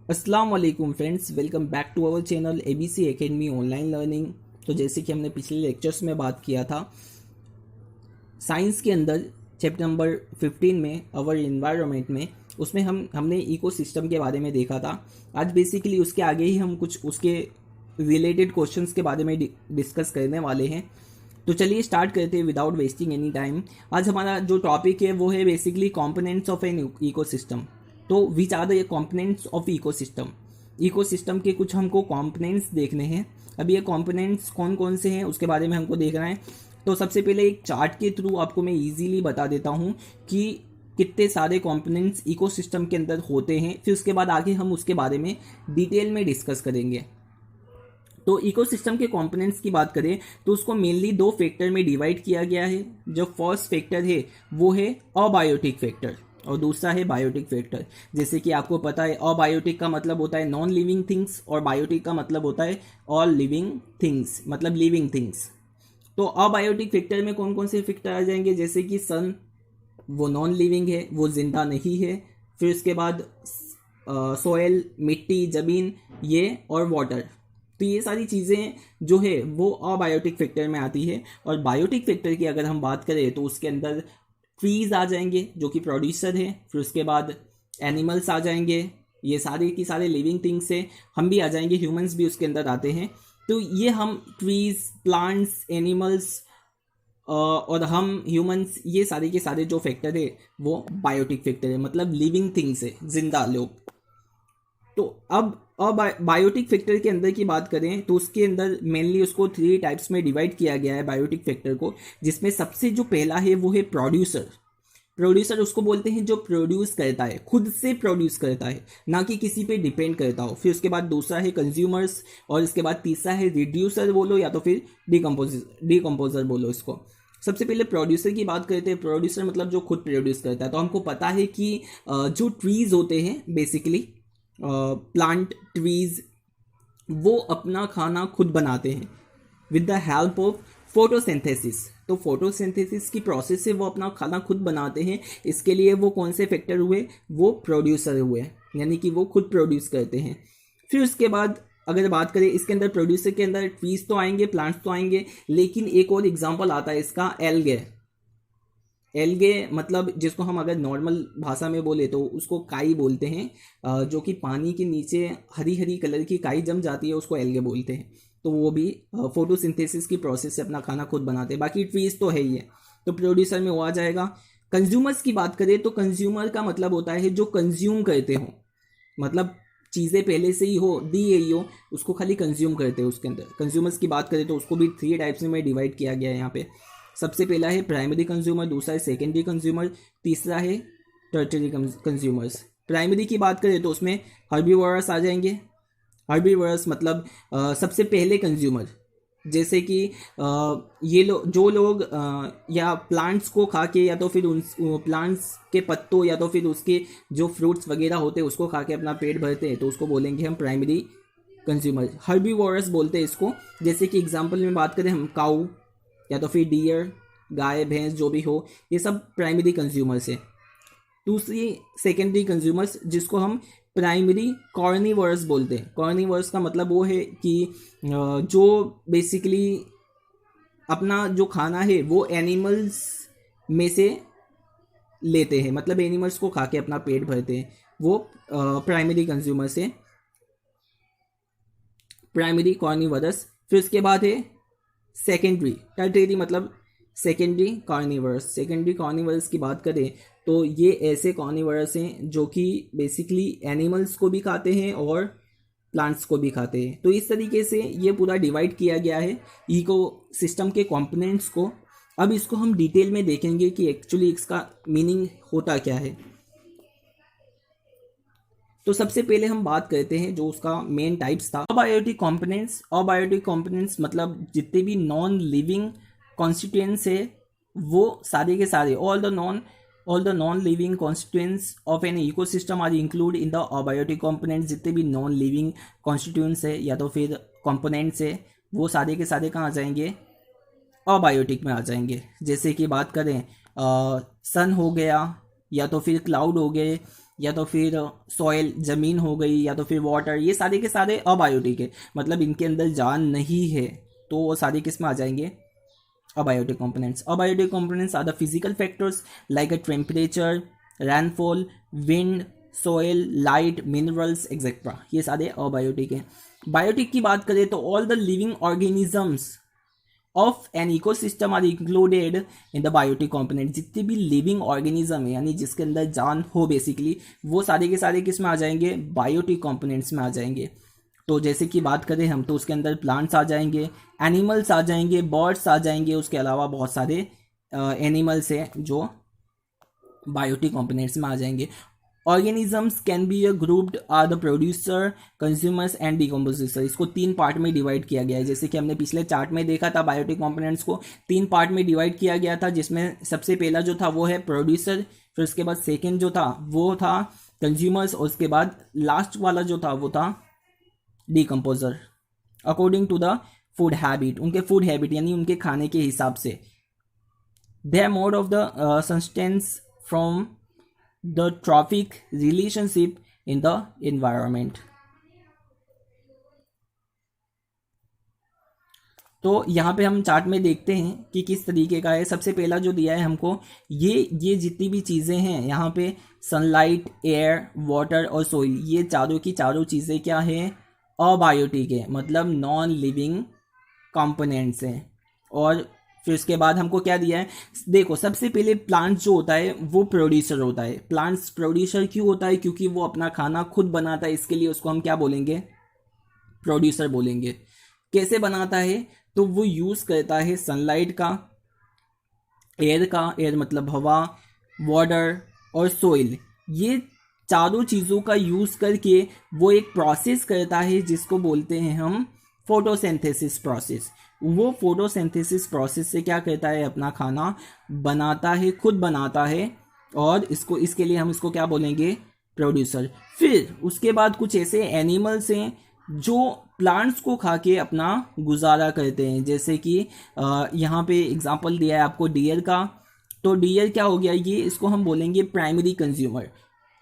अस्सलाम वालेकुम friends, welcome back to our channel ABC academy online learning. तो जैसे कि हमने पिछले लेक्चर्स में बात किया था, साइंस के अंदर चैप्टर नंबर 15 में अवर इन्वायरमेंट में, उसमें हमने इकोसिस्टम के बारे में देखा था। आज बेसिकली उसके आगे ही हम कुछ उसके रिलेटेड क्वेश्चंस के बारे में डिस्कस करने वाले हैं। तो चलिए स्टार्ट करते हैं विदाउट वेस्टिंग एनी टाइम। आज हमारा जो टॉपिक है वो है basically components of an ecosystem. तो which are the components of ecosystem. Ecosystem के कुछ हमको कंपोनेंट्स देखने हैं। अब ये कंपोनेंट्स कौन कौन से हैं उसके बारे में हमको देखना है। तो सबसे पहले एक चार्ट के थ्रू आपको मैं इजीली बता देता हूँ कि कितने सारे कंपोनेंट्स इकोसिस्टम के अंदर होते हैं, फिर उसके बाद आगे हम उसके बारे में डिटेल में डिस्कस करेंगे। तो इकोसिस्टम के कंपोनेंट्स की बात करें तो उसको मेनली दो फैक्टर में डिवाइड किया गया है। जो फर्स्ट फैक्टर है वो है अबायोटिक फैक्टर और दूसरा है बायोटिक फैक्टर। जैसे कि आपको पता है, अबायोटिक का मतलब होता है नॉन लिविंग थिंग्स और बायोटिक का मतलब होता है ऑल लिविंग थिंग्स, मतलब लिविंग थिंग्स। तो अबायोटिक फैक्टर में कौन कौन से फैक्टर आ जाएंगे, जैसे कि सन, वो नॉन लिविंग है, वो जिंदा नहीं है। फिर उसके बाद सोयल, मिट्टी, ज़मीन, ये और वाटर। तो ये सारी चीज़ें जो है वो अबायोटिक फैक्टर में आती है। और बायोटिक फैक्टर की अगर हम बात करें तो उसके अंदर ट्रीज आ जाएंगे जो कि प्रोड्यूसर है। फिर उसके बाद एनिमल्स आ जाएंगे, ये सारे की सारे लिविंग थिंग्स है। हम भी आ जाएंगे, ह्यूमंस भी उसके अंदर आते हैं। तो ये हम ट्रीज, प्लांट्स, एनिमल्स और हम ह्यूमंस, ये सारे के सारे जो फैक्टर है वो बायोटिक फैक्टर है, मतलब लिविंग थिंग्स है, जिंदा लोग। तो अब बायोटिक फैक्टर के अंदर की बात करें तो उसके अंदर मेनली उसको 3 टाइप्स में डिवाइड किया गया है बायोटिक फैक्टर को, जिसमें सबसे जो पहला है वो है प्रोड्यूसर। प्रोड्यूसर उसको बोलते हैं जो प्रोड्यूस करता है, खुद से प्रोड्यूस करता है, ना कि किसी पे डिपेंड करता हो। फिर उसके बाद दूसरा है कंज्यूमर्स और इसके बाद तीसरा है रिड्यूसर बोलो या तो फिर डिकम्पोजर बोलो इसको। सबसे पहले प्रोड्यूसर की बात करते हैं। प्रोड्यूसर मतलब जो खुद प्रोड्यूस करता है। तो हमको पता है कि जो ट्रीज होते हैं बेसिकली, प्लांट ट्रीज, वो अपना खाना खुद बनाते हैं with the help of photosynthesis. तो फोटोसिंथेसिस की प्रोसेस से वो अपना खाना खुद बनाते हैं। इसके लिए वो कौन से फैक्टर हुए, वो प्रोड्यूसर हुए, यानी कि वो खुद प्रोड्यूस करते हैं। फिर उसके बाद अगर बात करें इसके अंदर, प्रोड्यूसर के अंदर ट्रीज तो आएंगे, प्लांट्स तो आएंगे, लेकिन एक और एग्जांपल आता है इसका, एल्गे। एल्गे मतलब जिसको हम अगर नॉर्मल भाषा में बोले तो उसको काई बोलते हैं। जो कि पानी के नीचे हरी हरी कलर की काई जम जाती है, उसको एल्गे बोलते हैं। तो वो भी फोटोसिंथेसिस की प्रोसेस से अपना खाना खुद बनाते हैं। बाकी ट्रीज तो है ही है। तो प्रोड्यूसर में वो आ जाएगा। कंज्यूमर्स की बात करें तो कंज्यूमर का मतलब होता है जो कंज्यूम करते हो, मतलब चीज़ें पहले से ही हो, दी गई हो, उसको खाली कंज्यूम करते हो। उसके अंदर कंज्यूमर्स की बात करें तो उसको भी 3 टाइप्स में डिवाइड किया गया है यहाँ पे। सबसे पहला है प्राइमरी कंज्यूमर, दूसरा है सेकेंडरी कंज्यूमर, तीसरा है टर्टरी कंज्यूमर्स। प्राइमरी की बात करें तो उसमें हर्बीवोरस आ जाएंगे। हर्बीवोरस मतलब सबसे पहले कंज्यूमर, जैसे कि ये जो लोग या प्लांट्स को खा के या तो फिर उन प्लांट्स के पत्तों या तो फिर उसके जो फ्रूट्स वगैरह होते हैं उसको खा के अपना पेट भरते हैं, तो उसको बोलेंगे हम प्राइमरी कंज्यूमर, हर्बीवोरस बोलते हैं इसको। जैसे कि एग्जांपल में बात करें हम, काऊ या तो फिर डियर, गाय भैंस जो भी हो, ये सब प्राइमरी कंज्यूमर्स है। दूसरी सेकेंडरी कंज्यूमर्स जिसको हम प्राइमरी कॉर्निवर्स बोलते हैं। कॉर्निवर्स का मतलब वो है कि जो बेसिकली अपना जो खाना है वो एनिमल्स में से लेते हैं, मतलब एनिमल्स को खा के अपना पेट भरते हैं, वो प्राइमरी कंज्यूमर से प्राइमरी कॉर्निवर्स। फिर उसके बाद है सेकेंडरी, टर्टरी मतलब सेकेंडरी कॉर्निवर्स। सेकेंडरी कॉर्निवर्स की बात करें तो ये ऐसे कॉर्निवर्स हैं जो कि बेसिकली एनिमल्स को भी खाते हैं और प्लांट्स को भी खाते हैं। तो इस तरीके से ये पूरा डिवाइड किया गया है इको सिस्टम के कंपोनेंट्स को। अब इसको हम डिटेल में देखेंगे कि एक्चुअली इसका मीनिंग होता क्या है। तो सबसे पहले हम बात करते हैं जो उसका मेन टाइप्स था, अबायोटिक कंपोनेंट्स। अबायोटिक कंपोनेंट्स मतलब जितने भी नॉन लिविंग कॉन्स्टिट्यूएंट्स है वो सारे के सारे, all the non living constituents of an ecosystem are include in the abiotic components. जितने भी नॉन लिविंग कॉन्स्टिट्यूएंट्स है या तो फिर कंपोनेंट्स है वो सारे के सारे कहाँ आ जाएंगे, अबायोटिक में आ जाएंगे। जैसे कि बात करें सन हो गया या तो फिर क्लाउड हो गए या तो फिर सॉइल ज़मीन हो गई, या तो फिर वाटर, ये सारे के सारे अबायोटिक है, मतलब इनके अंदर जान नहीं है, तो वो सारे किस में आ जाएंगे, abiotic components. Abiotic components are the physical factors like a temperature, rainfall, wind, soil, light, minerals, etc. ये सारे abiotic हैं. Biotic की बात करें तो all the living organisms of an ecosystem are included in the biotic component. जितने भी living organism है यानी जिसके अंदर जान हो बेसिकली, वो सारे के सारे किस में आ जाएंगे, बायोटिक components में आ जाएंगे. तो जैसे कि बात करें हम तो उसके अंदर प्लांट्स आ जाएंगे, एनिमल्स आ जाएंगे, बर्ड्स आ जाएंगे, उसके अलावा बहुत सारे एनिमल्स हैं जो बायोटिक कंपोनेंट्स में आ जाएंगे. Organisms can be grouped are the producer, consumers and decomposer. इसको 3 पार्ट में डिवाइड किया गया है. जैसे कि हमने पिछले चार्ट में देखा था, बायोटिक कंपोनेंट्स को 3 पार्ट में डिवाइड किया गया था, जिसमें सबसे पहला जो था वो है प्रोड्यूसर, फिर उसके बाद सेकेंड जो था वो था कंज्यूमर्स, और उसके बाद लास्ट वाला जो था वो था decomposer. According to the food habit, उनके फूड हैबिट यानी उनके खाने के हिसाब से. Their mode of the sustenance from the trophic relationship in the environment. तो यहाँ पे हम चार्ट में देखते हैं कि किस तरीके का है. सबसे पहला जो दिया है हमको, ये जितनी भी चीज़ें हैं यहाँ पे, सनलाइट, एयर, वाटर और सोइल, ये चारों की चारों चीज़ें क्या है, अबायोटिक है, मतलब नॉन लिविंग कंपोनेंट्स हैं. और फिर उसके बाद हमको क्या दिया है, देखो सबसे पहले प्लांट जो होता है वो प्रोड्यूसर होता है. प्लांट्स प्रोड्यूसर क्यों होता है, क्योंकि वो अपना खाना खुद बनाता है, इसके लिए उसको हम क्या बोलेंगे, प्रोड्यूसर बोलेंगे. कैसे बनाता है, तो वो यूज़ करता है सनलाइट का, एयर मतलब हवा, वाटर और सोइल, ये चारों चीज़ों का यूज़ करके वो एक प्रोसेस करता है जिसको बोलते हैं हम फोटोसिंथेसिस प्रोसेस. वो फोटोसिंथेसिस प्रोसेस से क्या करता है, अपना खाना बनाता है, खुद बनाता है, और इसके लिए हम इसको क्या बोलेंगे, प्रोड्यूसर. फिर उसके बाद कुछ ऐसे एनिमल्स हैं जो प्लांट्स को खा के अपना गुजारा करते हैं. जैसे कि यहाँ पे एग्जांपल दिया है आपको डियर का. तो डियर क्या हो गया, ये इसको हम बोलेंगे प्राइमरी कंज्यूमर.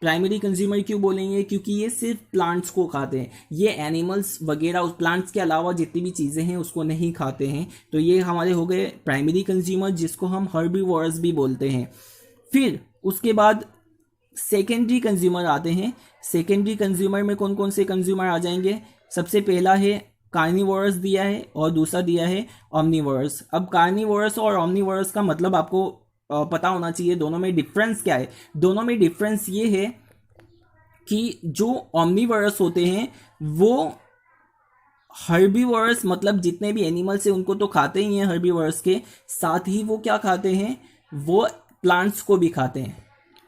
प्राइमरी कंज्यूमर क्यों बोलेंगे, क्योंकि ये सिर्फ प्लांट्स को खाते हैं, ये एनिमल्स वगैरह उस प्लांट्स के अलावा जितनी भी चीज़ें हैं उसको नहीं खाते हैं. तो ये हमारे हो गए प्राइमरी कंज्यूमर, जिसको हम हर्बीवोरस भी बोलते हैं. फिर उसके बाद सेकेंडरी कंज्यूमर आते हैं. सेकेंडरी कंज्यूमर में कौन कौन से कंज्यूमर आ जाएंगे, सबसे पहला है कार्निवोरस दिया है, और दूसरा दिया है ऑमनीवोरस. अब कार्निवोरस और ऑमनीवोरस का मतलब आपको पता होना चाहिए, दोनों में डिफरेंस क्या है. दोनों में डिफरेंस ये है कि जो ऑमनीवोरस होते हैं वो हर्बीवोरस, मतलब जितने भी एनिमल्स हैं उनको तो खाते ही हैं हर्बीवोरस के साथ ही, वो क्या खाते हैं, वो प्लांट्स को भी खाते हैं.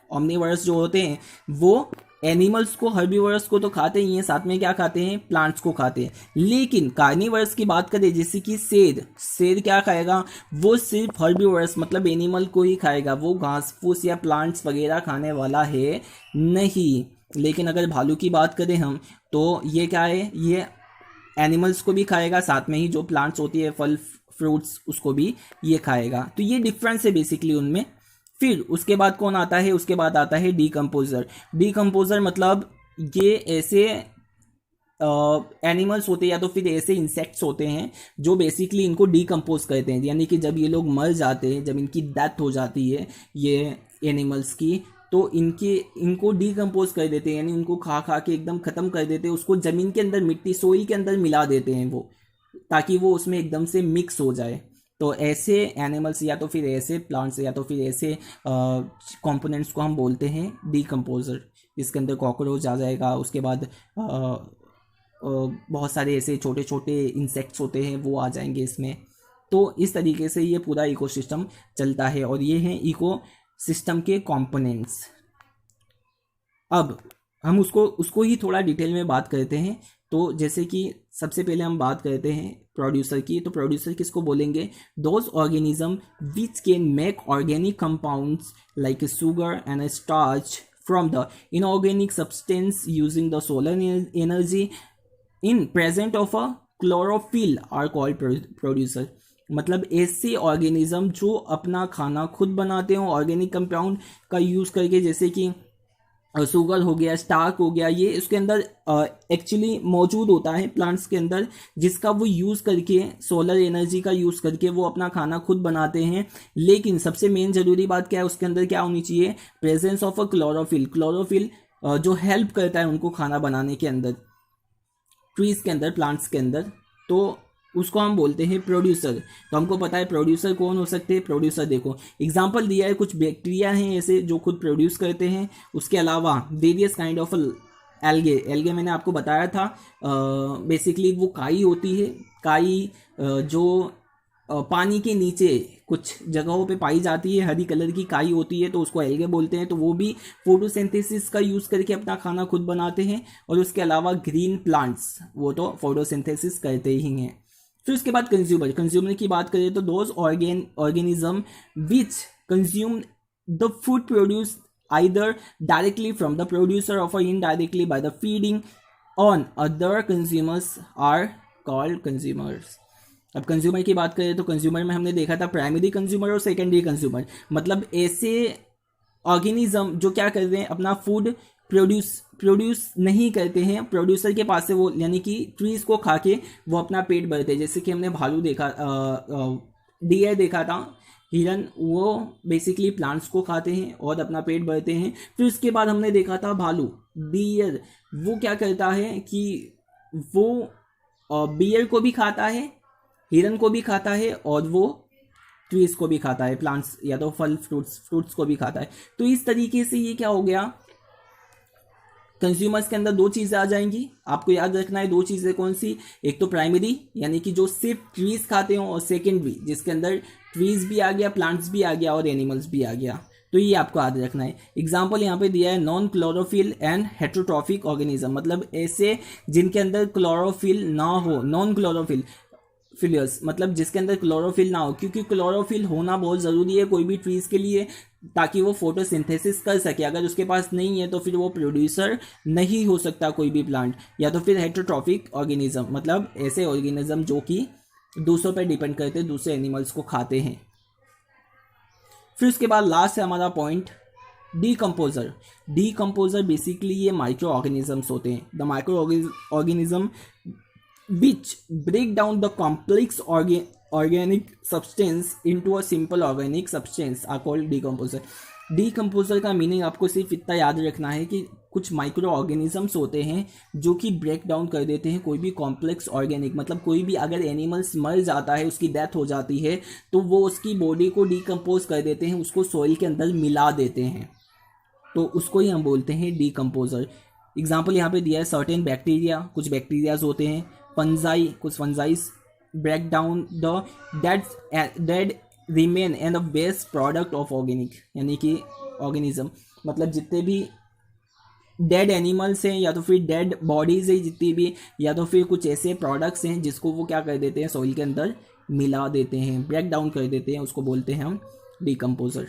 ऑमनीवोरस जो होते हैं वो एनिमल्स को, हर्बीवोरस को तो खाते ही हैं, साथ में क्या खाते हैं, प्लांट्स को खाते हैं. लेकिन कार्निवोरस की बात करें, जैसे कि शेर क्या खाएगा, वो सिर्फ हर्बीवोरस मतलब एनिमल को ही खाएगा, वो घास फूस या प्लांट्स वगैरह खाने वाला है नहीं. लेकिन अगर भालू की बात करें हम, तो ये क्या है, ये एनिमल्स को भी खाएगा, साथ में ही जो प्लांट्स होती है, फल फ्रूट्स, उसको भी ये खाएगा. तो ये डिफरेंस है बेसिकली उनमें. फिर उसके बाद कौन आता है, उसके बाद आता है डीकम्पोजर. डीकम्पोजर मतलब ये ऐसे एनिमल्स होते हैं या तो फिर ऐसे इंसेक्ट्स होते हैं जो बेसिकली इनको डीकम्पोज करते हैं. यानी कि जब ये लोग मर जाते हैं, जब इनकी डेथ हो जाती है ये एनिमल्स की, तो इनको डीकम्पोज कर देते हैं, यानी उनको खा खा के एकदम ख़त्म कर देते हैं. उसको ज़मीन के अंदर, मिट्टी, सोइल के अंदर मिला देते हैं वो, ताकि वो उसमें एकदम से मिक्स हो जाए. तो ऐसे एनिमल्स या तो फिर ऐसे प्लांट्स या तो फिर ऐसे कंपोनेंट्स को हम बोलते हैं डीकम्पोजर. इसके अंदर कॉकरोच आ जाएगा, उसके बाद बहुत सारे ऐसे छोटे छोटे इंसेक्ट्स होते हैं वो आ जाएंगे इसमें. तो इस तरीके से ये पूरा इकोसिस्टम चलता है, और ये हैं इकोसिस्टम के कंपोनेंट्स. अब हम उसको ही थोड़ा डिटेल में बात करते हैं. तो जैसे कि सबसे पहले हम बात करते हैं प्रोड्यूसर की. तो प्रोड्यूसर किसको बोलेंगे, those organism which can make organic compounds like sugar and starch from the inorganic substance using the solar energy in present of a chlorophyll are called producer. मतलब ऐसे ऑर्गेनिज्म जो अपना खाना खुद बनाते हो ऑर्गेनिक कंपाउंड का यूज़ करके, जैसे कि शुगर हो गया, स्टार्क हो गया, ये इसके अंदर एक्चुअली मौजूद होता है प्लांट्स के अंदर, जिसका वो यूज़ करके, सोलर एनर्जी का यूज़ करके वो अपना खाना खुद बनाते हैं। लेकिन सबसे मेन ज़रूरी बात क्या है, उसके अंदर क्या होनी चाहिए, presence of a chlorophyll. Chlorophyll जो हेल्प करता है उनको खाना बनाने के अंदर, ट्रीज के अंदर, प्लांट्स के अंदर, तो उसको हम बोलते हैं प्रोड्यूसर। तो हमको पता है प्रोड्यूसर कौन हो सकते हैं। प्रोड्यूसर देखो एग्जांपल दिया है, कुछ बैक्टीरिया हैं ऐसे जो खुद प्रोड्यूस करते हैं। उसके अलावा various kind of algae. Algae मैंने आपको बताया था, बेसिकली वो काई होती है। काई जो पानी के नीचे कुछ जगहों पे पाई जाती है, हरी कलर की काई होती है, तो उसको एल्गे बोलते हैं। तो वो भी फोटोसिंथेसिस का यूज़ करके अपना खाना खुद बनाते हैं। और उसके अलावा ग्रीन प्लांट्स, वो तो फोटोसिंथेसिस करते ही हैं। फिर उसके बाद कंज्यूमर। कंज्यूमर की बात करें तो those organism which consume the food produce either directly from the producer और indirectly by the feeding on other consumers are called consumers. अब कंज्यूमर की बात करें तो कंज्यूमर में हमने देखा था प्राइमरी कंज्यूमर और सेकेंडरी कंज्यूमर। मतलब ऐसे ऑर्गेनिज्म जो क्या करते हैं, अपना फूड प्रोड्यूस नहीं करते हैं, प्रोड्यूसर के पास से वो, यानी कि ट्रीज को खा के वो अपना पेट भरते हैं। जैसे कि हमने भालू देखा, डियर देखा था, हिरन, वो बेसिकली प्लांट्स को खाते हैं और अपना पेट भरते हैं। फिर उसके बाद हमने देखा था भालू, डियर, वो क्या करता है कि वो बियर को भी खाता है, हिरन को भी खाता है, और वो ट्रीज को भी खाता है, प्लांट्स या तो फल फ्रूट्स को भी खाता है। तो इस तरीके से ये क्या हो गया, कंज्यूमर्स के अंदर दो चीज़ें आ जाएंगी। आपको याद रखना है दो चीज़ें कौन सी, एक तो प्राइमरी यानी कि जो सिर्फ ट्रीज खाते हो, और सेकेंडरी जिसके अंदर ट्रीज भी आ गया, प्लांट्स भी आ गया और एनिमल्स भी आ गया। तो ये आपको याद रखना है। एग्जाम्पल यहाँ पे दिया है non chlorophyll and heterotrophic organism, मतलब ऐसे जिनके अंदर क्लोरोफिल ना हो, नॉन क्लोरोफिल फिलियस, मतलब जिसके अंदर क्लोरोफिल ना हो, क्योंकि क्लोरोफिल होना बहुत ज़रूरी है कोई भी ट्रीज के लिए, ताकि वो फोटोसिंथेसिस कर सके। अगर उसके पास नहीं है तो फिर वो प्रोड्यूसर नहीं हो सकता कोई भी प्लांट। या तो फिर हेट्रोट्रॉफिक ऑर्गेनिज्म, मतलब ऐसे ऑर्गेनिज्म जो कि दूसरों पर डिपेंड करते, दूसरे एनिमल्स को खाते हैं। फिर उसके बाद लास्ट है हमारा पॉइंट, डीकम्पोजर। डीकम्पोजर बेसिकली ये माइक्रो ऑर्गेनिजम्स होते हैं। The micro organism which break down the complex organic substance into a simple organic substance are called decomposer. Decomposer का मीनिंग आपको सिर्फ इतना याद रखना है कि कुछ माइक्रो ऑर्गेनिजम्स होते हैं जो कि ब्रेक डाउन कर देते हैं कोई भी कॉम्प्लेक्स ऑर्गेनिक, मतलब कोई भी अगर एनिमल्स मर जाता है, उसकी डेथ हो जाती है, तो वो उसकी बॉडी को डीकम्पोज कर देते हैं, उसको सॉइल के अंदर मिला देते हैं, तो उसको ही हम बोलते हैं डीकम्पोजर। एग्जाम्पल यहाँ पे दिया है सर्टेन बैक्टीरिया, कुछ बैक्टीरियाज होते हैं, फंजाई, कुछ fungi break down the dead remain and the best product of organic, यानी कि ऑर्गेनिज्म, मतलब जितने भी डेड एनिमल्स हैं या तो फिर डेड बॉडीज हैं जितनी भी, या तो फिर कुछ ऐसे प्रोडक्ट्स हैं जिसको वो क्या कर देते हैं, सॉइल के अंदर मिला देते हैं, ब्रेक डाउन कर देते हैं, उसको बोलते हैं हम डीकम्पोजर।